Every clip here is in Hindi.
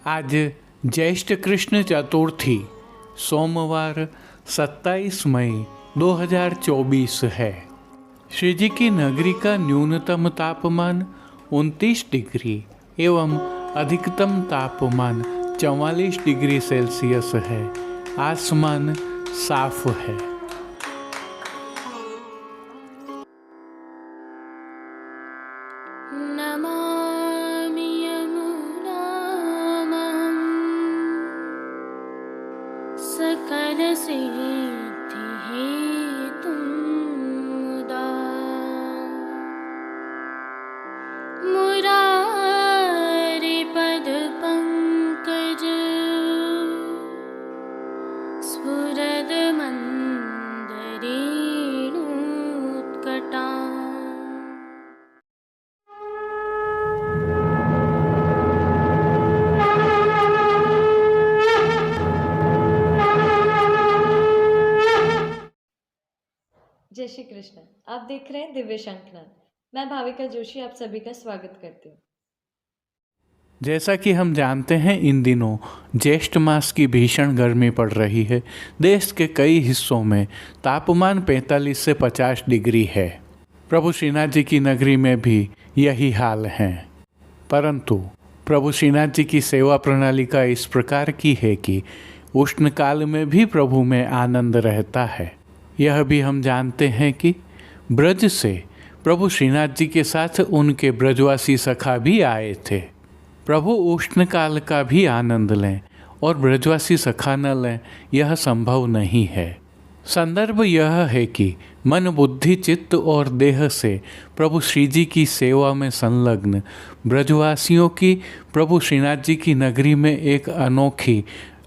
आज ज्येष्ठ कृष्ण चतुर्थी सोमवार 27 मई 2024 है। श्री जी की नगरी का न्यूनतम तापमान 29 डिग्री एवं अधिकतम तापमान 44 डिग्री सेल्सियस है। आसमान साफ है। नमामि यमुनां सकलसिद्धिहेतुं मुदा मुरारिपदपङ्कज स्फुरदमन्दरेणुत्कटा। जय श्री कृष्ण। आप देख रहे हैं दिव्य शंखनाद। मैं भाविका जोशी आप सभी का स्वागत करती हूँ। जैसा कि हम जानते हैं, इन दिनों ज्येष्ठ मास की भीषण गर्मी पड़ रही है। देश के कई हिस्सों में तापमान 45 से 50 डिग्री है। प्रभु श्रीनाथ जी की नगरी में भी यही हाल है। परंतु प्रभु श्रीनाथ जी की सेवा प्रणाली का इस प्रकार की है कि उष्ण काल में भी प्रभु में आनंद रहता है। यह भी हम जानते हैं कि ब्रज से प्रभु श्रीनाथ जी के साथ उनके ब्रजवासी सखा भी आए थे। प्रभु उष्ण काल का भी आनंद लें और ब्रजवासी सखा न लें, यह संभव नहीं है। संदर्भ यह है कि मन, बुद्धि, चित्त और देह से प्रभु श्री जी की सेवा में संलग्न ब्रजवासियों की प्रभु श्रीनाथ जी की नगरी में एक अनोखी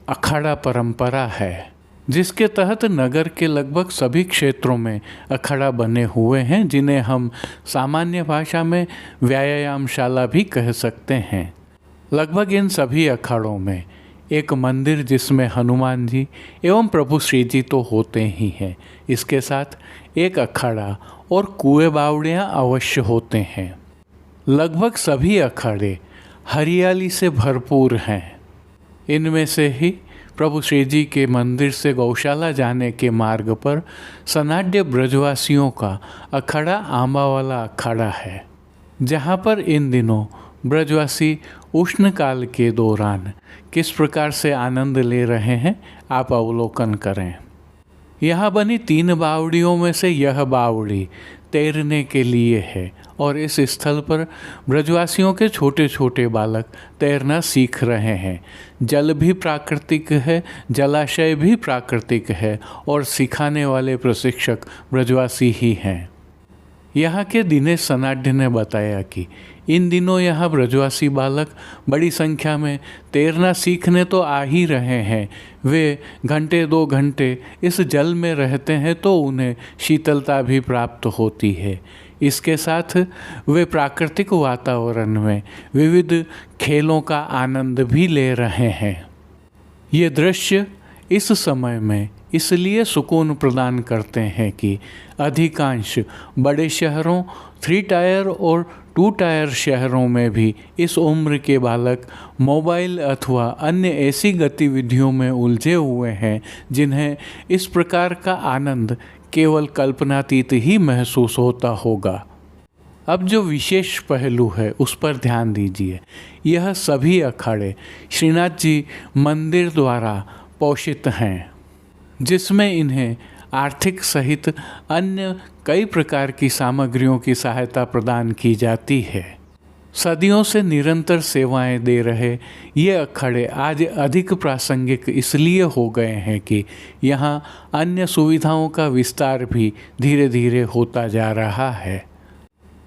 अखाड़ा परंपरा है, जिसके तहत नगर के लगभग सभी क्षेत्रों में अखाड़ा बने हुए हैं, जिन्हें हम सामान्य भाषा में व्यायामशाला भी कह सकते हैं। लगभग इन सभी अखाड़ों में एक मंदिर जिसमें हनुमान जी एवं प्रभु श्री जी तो होते ही हैं, इसके साथ एक अखाड़ा और कुएं बावड़ियाँ अवश्य होते हैं। लगभग सभी अखाड़े हरियाली से भरपूर हैं। इनमें से ही प्रभु श्री जी के मंदिर से गौशाला जाने के मार्ग पर सनाड्य ब्रजवासियों का अखाड़ा आंबावाला अखाड़ा है, जहाँ पर इन दिनों ब्रजवासी उष्ण काल के दौरान किस प्रकार से आनंद ले रहे हैं, आप अवलोकन करें। यहाँ बनी 3 बावड़ियों में से यह बावड़ी तैरने के लिए है और इस स्थल पर ब्रजवासियों के छोटे छोटे बालक तैरना सीख रहे हैं। जल भी प्राकृतिक है, जलाशय भी प्राकृतिक है और सिखाने वाले प्रशिक्षक ब्रजवासी ही हैं। यहाँ के दिनेश सनाड्य ने बताया कि इन दिनों यहाँ ब्रजवासी बालक बड़ी संख्या में तैरना सीखने तो आ ही रहे हैं। वे घंटे 2 घंटे इस जल में रहते हैं तो उन्हें शीतलता भी प्राप्त होती है। इसके साथ वे प्राकृतिक वातावरण में विविध खेलों का आनंद भी ले रहे हैं। ये दृश्य इस समय में इसलिए सुकून प्रदान करते हैं कि अधिकांश बड़े शहरों, 3 टायर और 2 टायर शहरों में भी इस उम्र के बालक मोबाइल अथवा अन्य ऐसी गतिविधियों में उलझे हुए हैं जिन्हें इस प्रकार का आनंद केवल कल्पनातीत ही महसूस होता होगा। अब जो विशेष पहलू है उस पर ध्यान दीजिए। यह सभी अखाड़े श्रीनाथ जी मंदिर द्वारा पोषित हैं, जिसमें इन्हें आर्थिक सहित अन्य कई प्रकार की सामग्रियों की सहायता प्रदान की जाती है। सदियों से निरंतर सेवाएं दे रहे ये अखाड़े आज अधिक प्रासंगिक इसलिए हो गए हैं कि यहाँ अन्य सुविधाओं का विस्तार भी धीरे धीरे होता जा रहा है।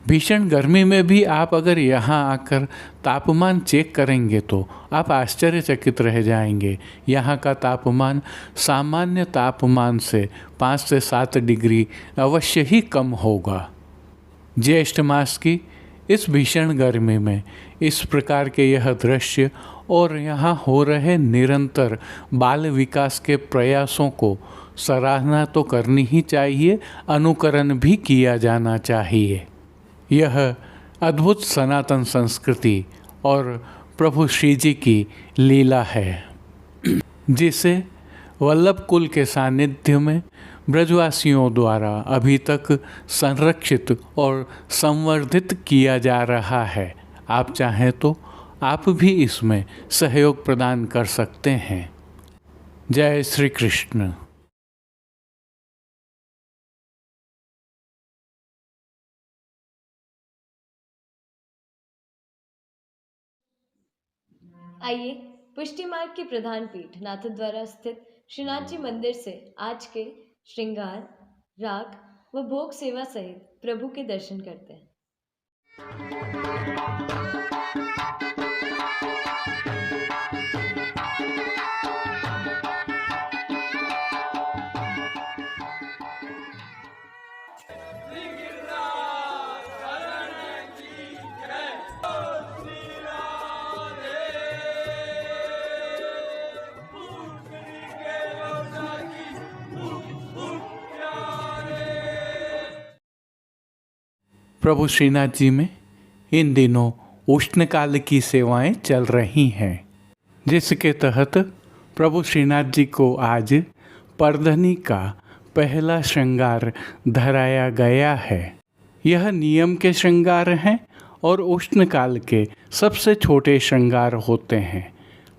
भीषण गर्मी में भी आप अगर यहाँ आकर तापमान चेक करेंगे तो आप आश्चर्यचकित रह जाएंगे। यहाँ का तापमान सामान्य तापमान से 5 से 7 डिग्री अवश्य ही कम होगा। ज्येष्ठ मास की इस भीषण गर्मी में इस प्रकार के यह दृश्य और यहाँ हो रहे निरंतर बाल विकास के प्रयासों को सराहना तो करनी ही चाहिए, अनुकरण भी किया जाना चाहिए। यह अद्भुत सनातन संस्कृति और प्रभु श्री जी की लीला है, जिसे वल्लभ कुल के सानिध्य में ब्रजवासियों द्वारा अभी तक संरक्षित और संवर्धित किया जा रहा है। आप चाहें तो आप भी इसमें सहयोग प्रदान कर सकते हैं। जय श्री कृष्ण। आइए पुष्टि मार्ग की प्रधान पीठ नाथद्वारा स्थित श्रीनाथ जी मंदिर से आज के श्रृंगार, राग व भोग सेवा सहित प्रभु के दर्शन करते हैं। प्रभु श्रीनाथ जी में इन दिनों उष्णकाल की सेवाएं चल रही हैं, जिसके तहत प्रभु श्रीनाथ जी को आज परधनी का पहला श्रृंगार धराया गया है। यह नियम के श्रृंगार हैं और उष्णकाल के सबसे छोटे श्रृंगार होते हैं।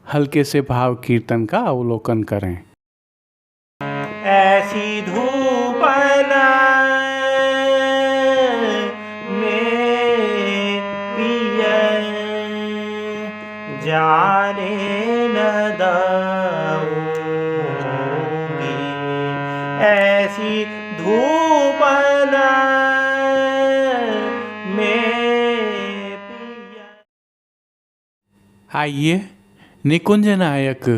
हल्के से भाव कीर्तन का अवलोकन करें। ऐसी धूपना जाने न दूंगी, ऐसी धूपना में पिया। आइए निकुंज नायक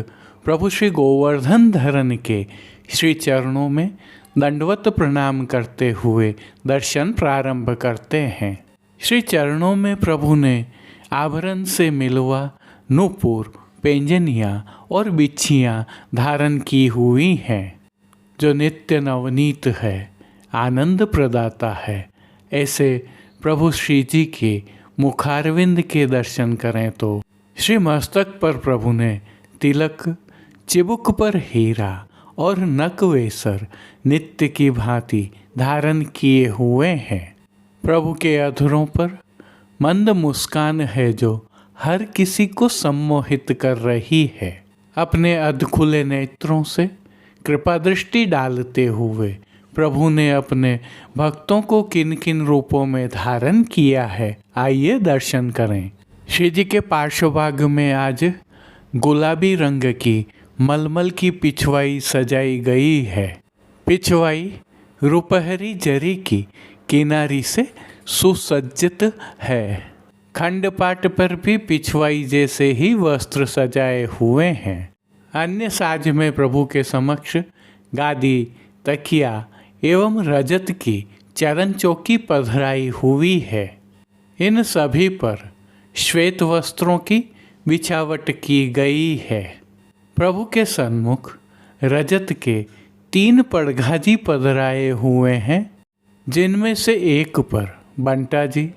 प्रभु श्री गोवर्धन धरन के श्री चरणों में दंडवत प्रणाम करते हुए दर्शन प्रारंभ करते हैं। श्री चरणों में प्रभु ने आभरण से मिलवा नूपुर, पेंजनियाँ और बिच्छियाँ धारण की हुई हैं, जो नित्य नवनीत है, आनंद प्रदाता है। ऐसे प्रभु श्री जी के मुखारविंद के दर्शन करें तो श्री मस्तक पर प्रभु ने तिलक, चिबुक पर हीरा और नकवेसर नित्य की भांति धारण किए हुए हैं। प्रभु के अधरों पर मंद मुस्कान है जो हर किसी को सम्मोहित कर रही है। अपने अधखुले नेत्रों से कृपा दृष्टि डालते हुए प्रभु ने अपने भक्तों को किन किन रूपों में धारण किया है, आइए दर्शन करें। श्री जी के पार्श्वभाग में आज गुलाबी रंग की मलमल की पिछवाई सजाई गई है। पिछवाई रुपहरी जरी की किनारी से सुसज्जित है। खंडपाट पर भी पिछवाई जैसे ही वस्त्र सजाए हुए हैं। अन्य साज में प्रभु के समक्ष गादी, तकिया एवं रजत की चरण चौकी पधराई हुई है। इन सभी पर श्वेत वस्त्रों की बिछावट की गई है। प्रभु के सन्मुख रजत के 3 पड़घाजी पधराए हुए हैं, जिनमें से एक पर बंटा जी,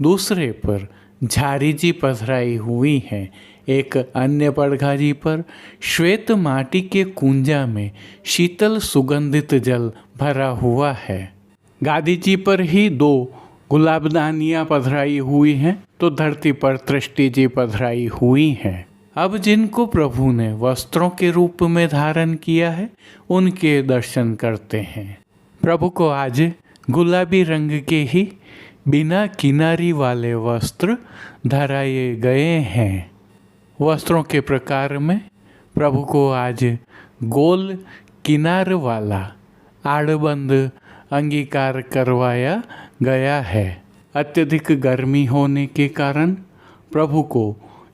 दूसरे पर झारी जी पधराई हुई हैं। एक अन्य पड़घाजी पर श्वेत माटी के कुंजा में शीतल सुगंधित जल भरा हुआ है। गादी जी पर ही 2 गुलाबदानियाँ पधराई हुई हैं, तो धरती पर तृष्टि जी पधराई हुई हैं। अब जिनको प्रभु ने वस्त्रों के रूप में धारण किया है, उनके दर्शन करते हैं। प्रभु को आज गुलाबी रंग के ही बिना किनारी वाले वस्त्र धराए गए हैं। वस्त्रों के प्रकार में प्रभु को आज गोल किनार वाला आड़बंद अंगीकार करवाया गया है। अत्यधिक गर्मी होने के कारण प्रभु को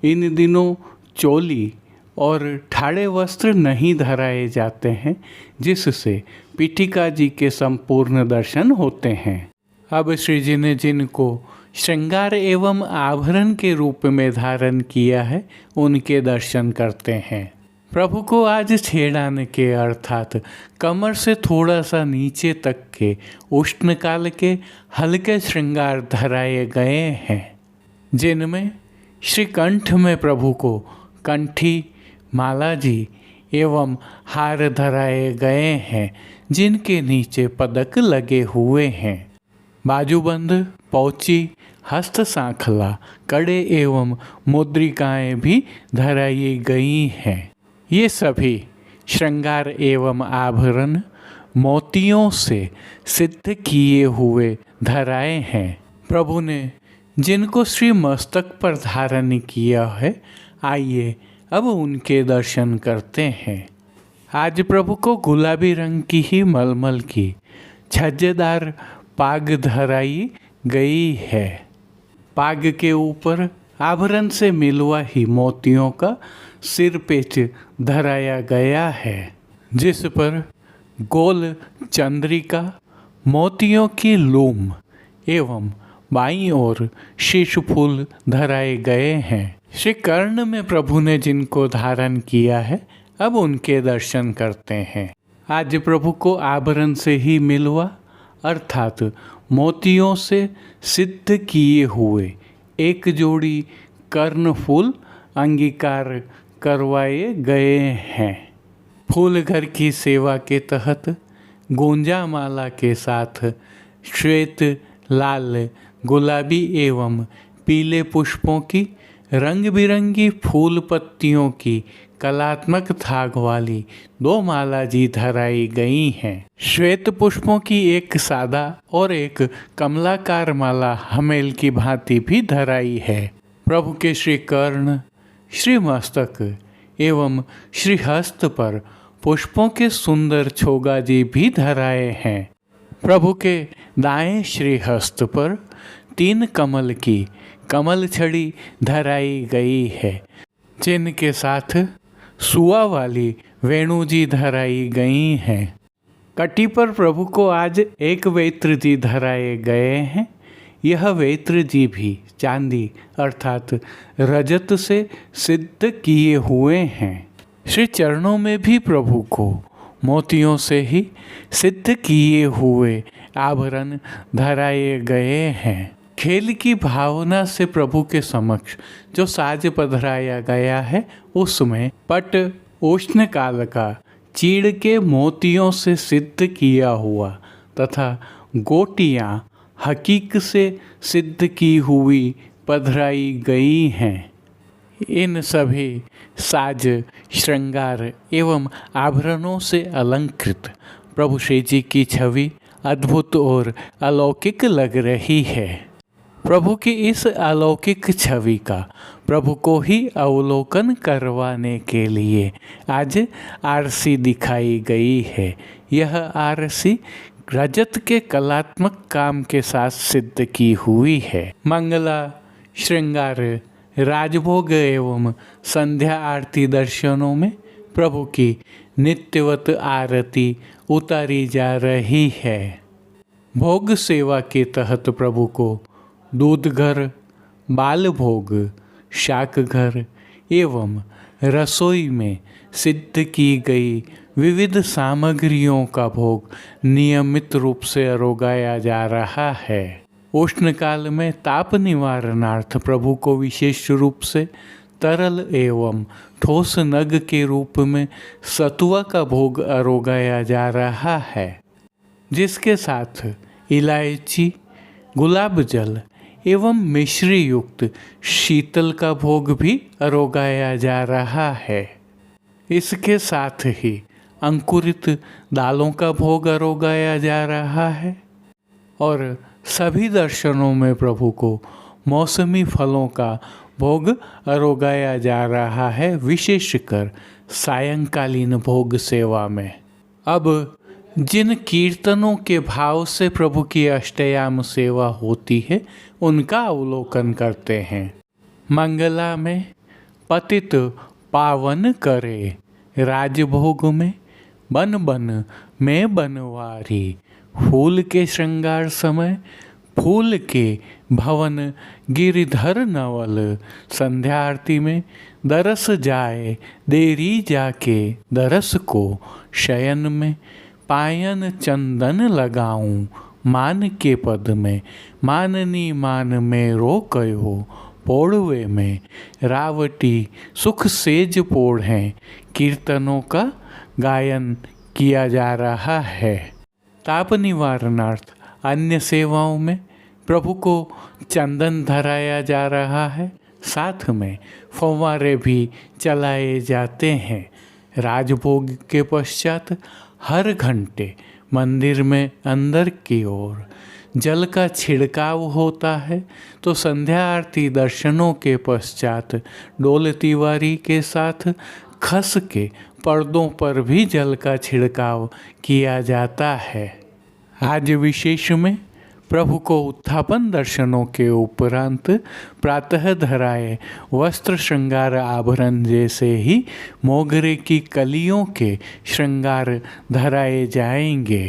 इन दिनों चोली और ठाड़े वस्त्र नहीं धराए जाते हैं, जिससे पीठिका जी के संपूर्ण दर्शन होते हैं। अब श्री जी ने जिनको श्रृंगार एवं आभरण के रूप में धारण किया है, उनके दर्शन करते हैं। प्रभु को आज छेड़ाने के अर्थात कमर से थोड़ा सा नीचे तक के उष्णकाल के हल्के श्रृंगार धराए गए हैं, जिनमें श्री कंठ में प्रभु को कंठी, माला जी एवं हार धराए गए हैं, जिनके नीचे पदक लगे हुए हैं। बाजूबंद, पौची, हस्त सांखला, कड़े एवं मुद्रिकाएं भी धराई गई हैं। ये सभी श्रृंगार एवं आभरण मोतियों से सिद्ध किए हुए धराए हैं। प्रभु ने जिनको श्री मस्तक पर धारण किया है, आइए अब उनके दर्शन करते हैं। आज प्रभु को गुलाबी रंग की ही मलमल की छज्जेदार पाग धराई गई है। पाग के ऊपर आभरण से मिलवा ही मोतियों का सिर पेच धराया गया है, जिस पर गोल चंद्रिका, मोतियों की लूम एवं बाईं ओर शीश फूल धराए गए हैं। श्री कर्ण में प्रभु ने जिनको धारण किया है, अब उनके दर्शन करते हैं। आज प्रभु को आभरण से ही मिलवा अर्थात मोतियों से सिद्ध किए हुए एक जोड़ी कर्ण फूल अंगीकार करवाए गए हैं। फूल घर की सेवा के तहत गोंजा माला के साथ श्वेत, लाल, गुलाबी एवं पीले पुष्पों की रंग बिरंगी फूल पत्तियों की कलात्मक थाग वाली 2 माला जी धराई गई हैं। श्वेत पुष्पों की एक सादा और एक कमलाकार माला हमेल की भांति भी धराई है। प्रभु के श्री कर्ण, श्री मस्तक एवं श्री हस्त पर पुष्पों के सुंदर छोगाजी भी धराए हैं। प्रभु के दाएं श्री हस्त पर 3 कमल की कमल छड़ी धराई गई है, जिनके साथ सुआ वाली वेणु जी धराई गई हैं। कटी पर प्रभु को आज एक वेत्र जी धराए गए हैं। यह वेत्र जी भी चांदी अर्थात रजत से सिद्ध किए हुए हैं। श्री चरणों में भी प्रभु को मोतियों से ही सिद्ध किए हुए आभरण धराए गए हैं। खेल की भावना से प्रभु के समक्ष जो साज पधराया गया है, उसमें पट उष्ण काल का चीड़ के मोतियों से सिद्ध किया हुआ तथा गोटियाँ हकीक से सिद्ध की हुई पधराई गई हैं। इन सभी साज, श्रृंगार एवं आभरणों से अलंकृत प्रभु श्री जी की छवि अद्भुत और अलौकिक लग रही है। प्रभु की इस अलौकिक छवि का प्रभु को ही अवलोकन करवाने के लिए आज आरसी दिखाई गई है। यह आरसी रजत के कलात्मक काम के साथ सिद्ध की हुई है। मंगला, श्रृंगार, राजभोग एवं संध्या आरती दर्शनों में प्रभु की नित्यवत आरती उतारी जा रही है। भोग सेवा के तहत प्रभु को दूध घर, बाल भोग, शाक घर एवं रसोई में सिद्ध की गई विविध सामग्रियों का भोग नियमित रूप से अरोगाया जा रहा है। उष्ण काल में ताप निवारणार्थ प्रभु को विशेष रूप से तरल एवं ठोस नग के रूप में सतुआ का भोग अरोगाया जा रहा है, जिसके साथ इलायची, गुलाब जल एवं मिश्री युक्त शीतल का भोग भी अरोगाया जा रहा है। इसके साथ ही अंकुरित दालों का भोग अरोगाया जा रहा है और सभी दर्शनों में प्रभु को मौसमी फलों का भोग अरोगाया जा रहा है, विशेषकर सायंकालीन भोग सेवा में। अब जिन कीर्तनों के भाव से प्रभु की अष्टयाम सेवा होती है, उनका अवलोकन करते हैं। मंगला में पतित पावन करे, राजभोग में बन बन में बनवारी, फूल के श्रृंगार समय फूल के भवन गिरिधर नवल, संध्या आरती में दरस जाए देरी जाके दरस को, शयन में पायन चंदन लगाऊं मान के पद में, माननी मान में रो कयो, पोड़वे में रावटी सुख सेज पोड़ हैं, कीर्तनों का गायन किया जा रहा है। ताप निवारणार्थ अन्य सेवाओं में प्रभु को चंदन धराया जा रहा है, साथ में फव्वारे भी चलाए जाते हैं। राजभोग के पश्चात हर घंटे मंदिर में अंदर की ओर जल का छिड़काव होता है, तो संध्या आरती दर्शनों के पश्चात डोल तिवारी के साथ खस के पर्दों पर भी जल का छिड़काव किया जाता है। आज विशेष में प्रभु को उत्थापन दर्शनों के उपरांत प्रातः धराए वस्त्र श्रृंगार आभरण जैसे ही मोगरे की कलियों के श्रृंगार धराए जाएंगे।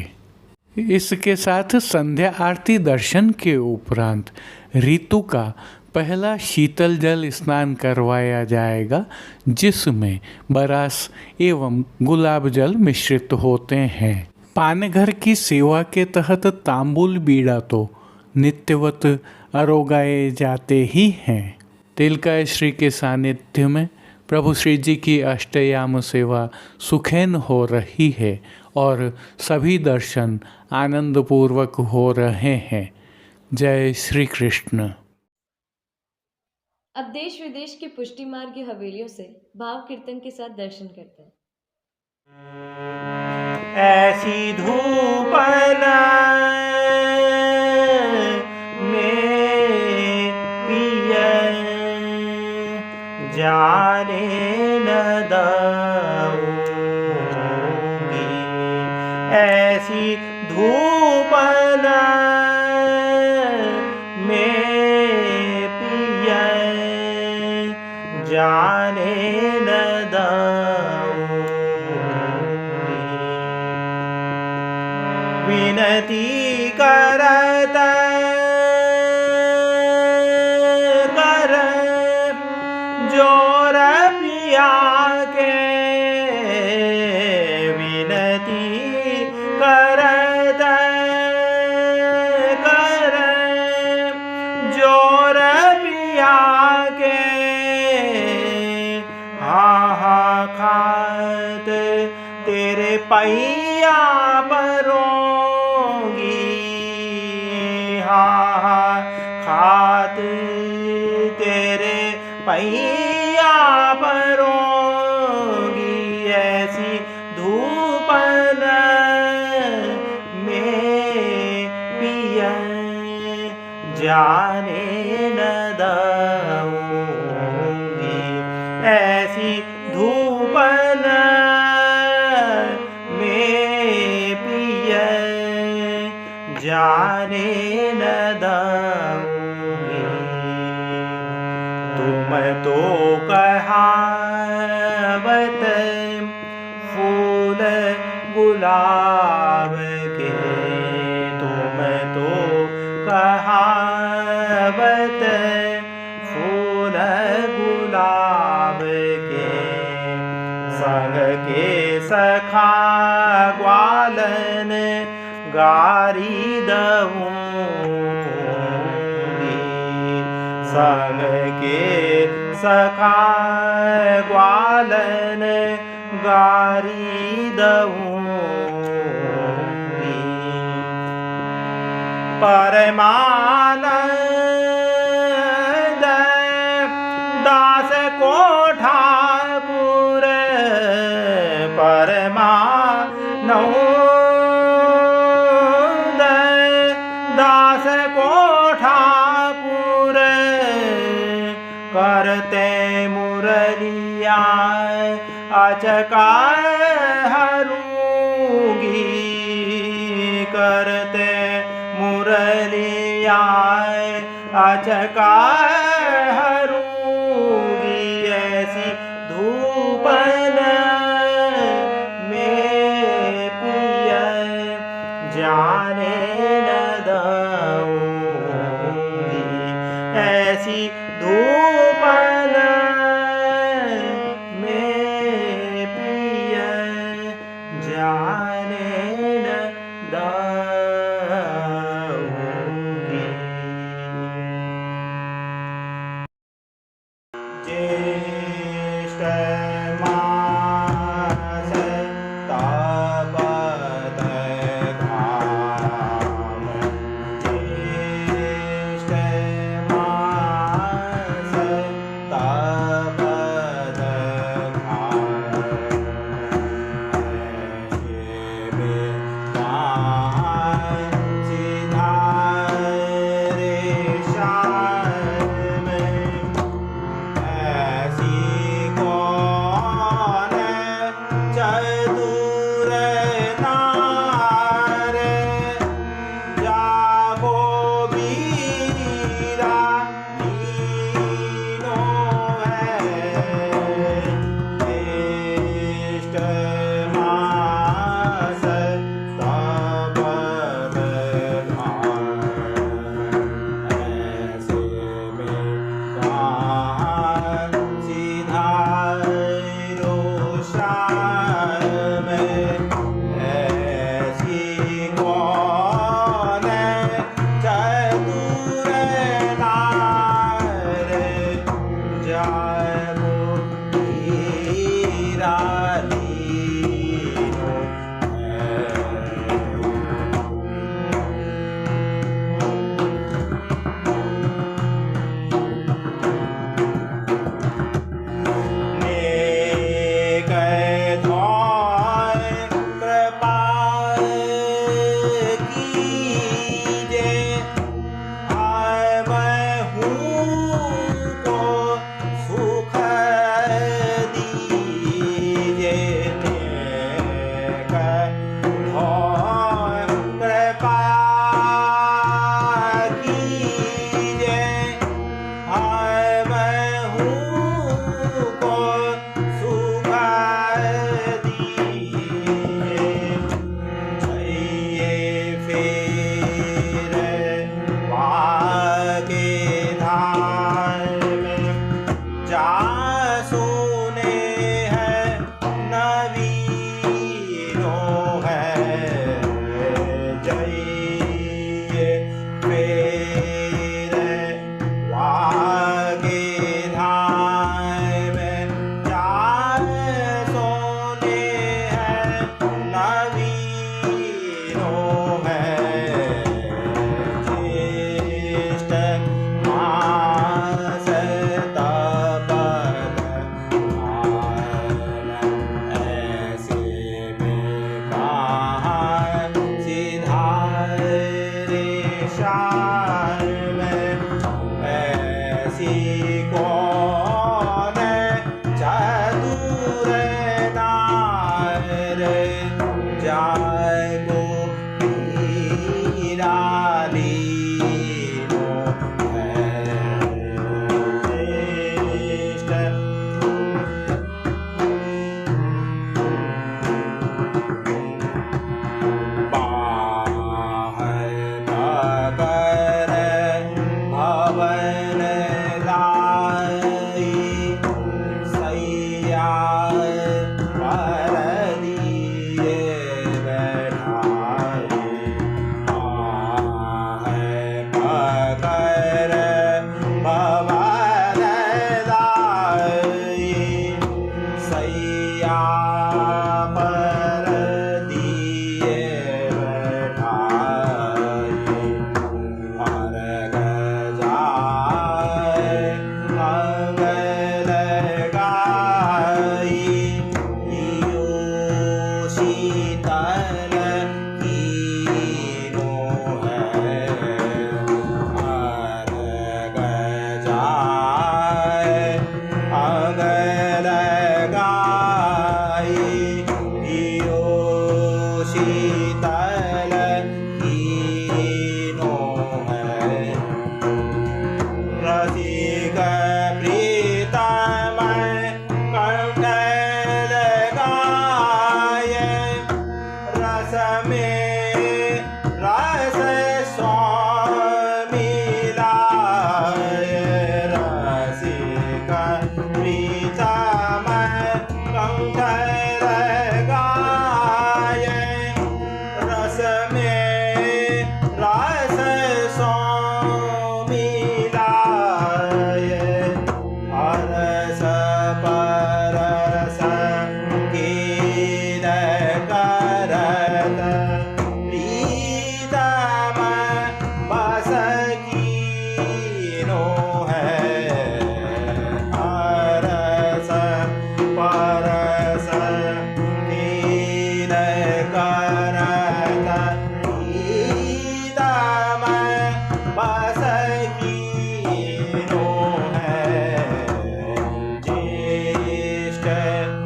इसके साथ संध्या आरती दर्शन के उपरांत ऋतु का पहला शीतल जल स्नान करवाया जाएगा, जिसमें बरास एवं गुलाब जल मिश्रित होते हैं। पानघर की सेवा के तहत तांबुल बीड़ा तो नित्यवत अरोगाए जाते ही हैं। तिलकाय श्री के सानिध्य में प्रभु श्री जी की अष्टयाम सेवा सुखैन हो रही है और सभी दर्शन आनंद पूर्वक हो रहे हैं। जय श्री कृष्ण। अब देश विदेश की पुष्टि मार्ग की हवेलियों से भाव कीर्तन के साथ दर्शन करते हैं। ऐसी धूपना में पिया जाने न दूंगी, ऐसी धूपना में पिया जाने न दूंगी। विनती करत कर जोर पिया के, विनती करत कर जोर पिया के, हा खात तेरे पैया परोंगी, हा खात तेरे पैया परोंगी। ऐसी धूपन में पिया जाने न दूंगी, ऐसी धूपन में पिया जाने न दूंगी। तुम तो कहावत फूल गुलाब के, तुम तो कहावत फूल गुलाब के, संग के सखा ग्वालन गारी दूंगी, संग के सखा ग्वालन गारी दूंगी। परमानंद दास को ठाकुर, परमानंद दास को ठाकुर, करते मुरलिया अचका हरूंगी, करते मुरलिया अचका हरूंगी। ऐसी धूपन में पिया जाने न दूंगी, ऐसी धूपन में पिया जाने न दूंगी। मास तापत धाम ज्येष्ठ मास तापत धाम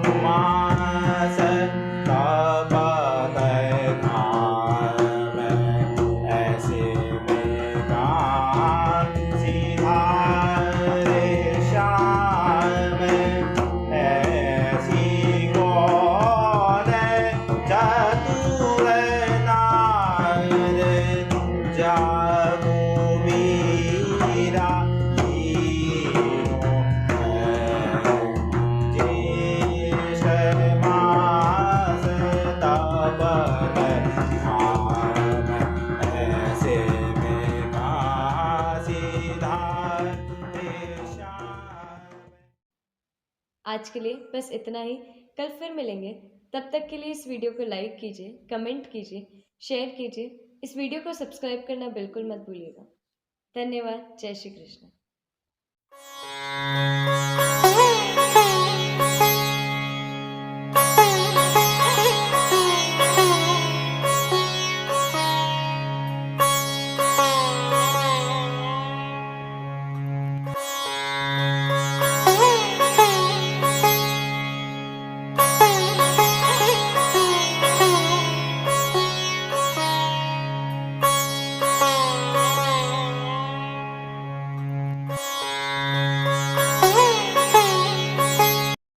मास तब नाम ऐसे में काम सीधा रे श्याम ऐसी कौन चतुर नार जागो मीरा आज के लिए बस इतना ही। कल फिर मिलेंगे। तब तक के लिए इस वीडियो को लाइक कीजिए, कमेंट कीजिए, शेयर कीजिए। इस वीडियो को सब्सक्राइब करना बिल्कुल मत भूलिएगा। धन्यवाद। जय श्री कृष्ण।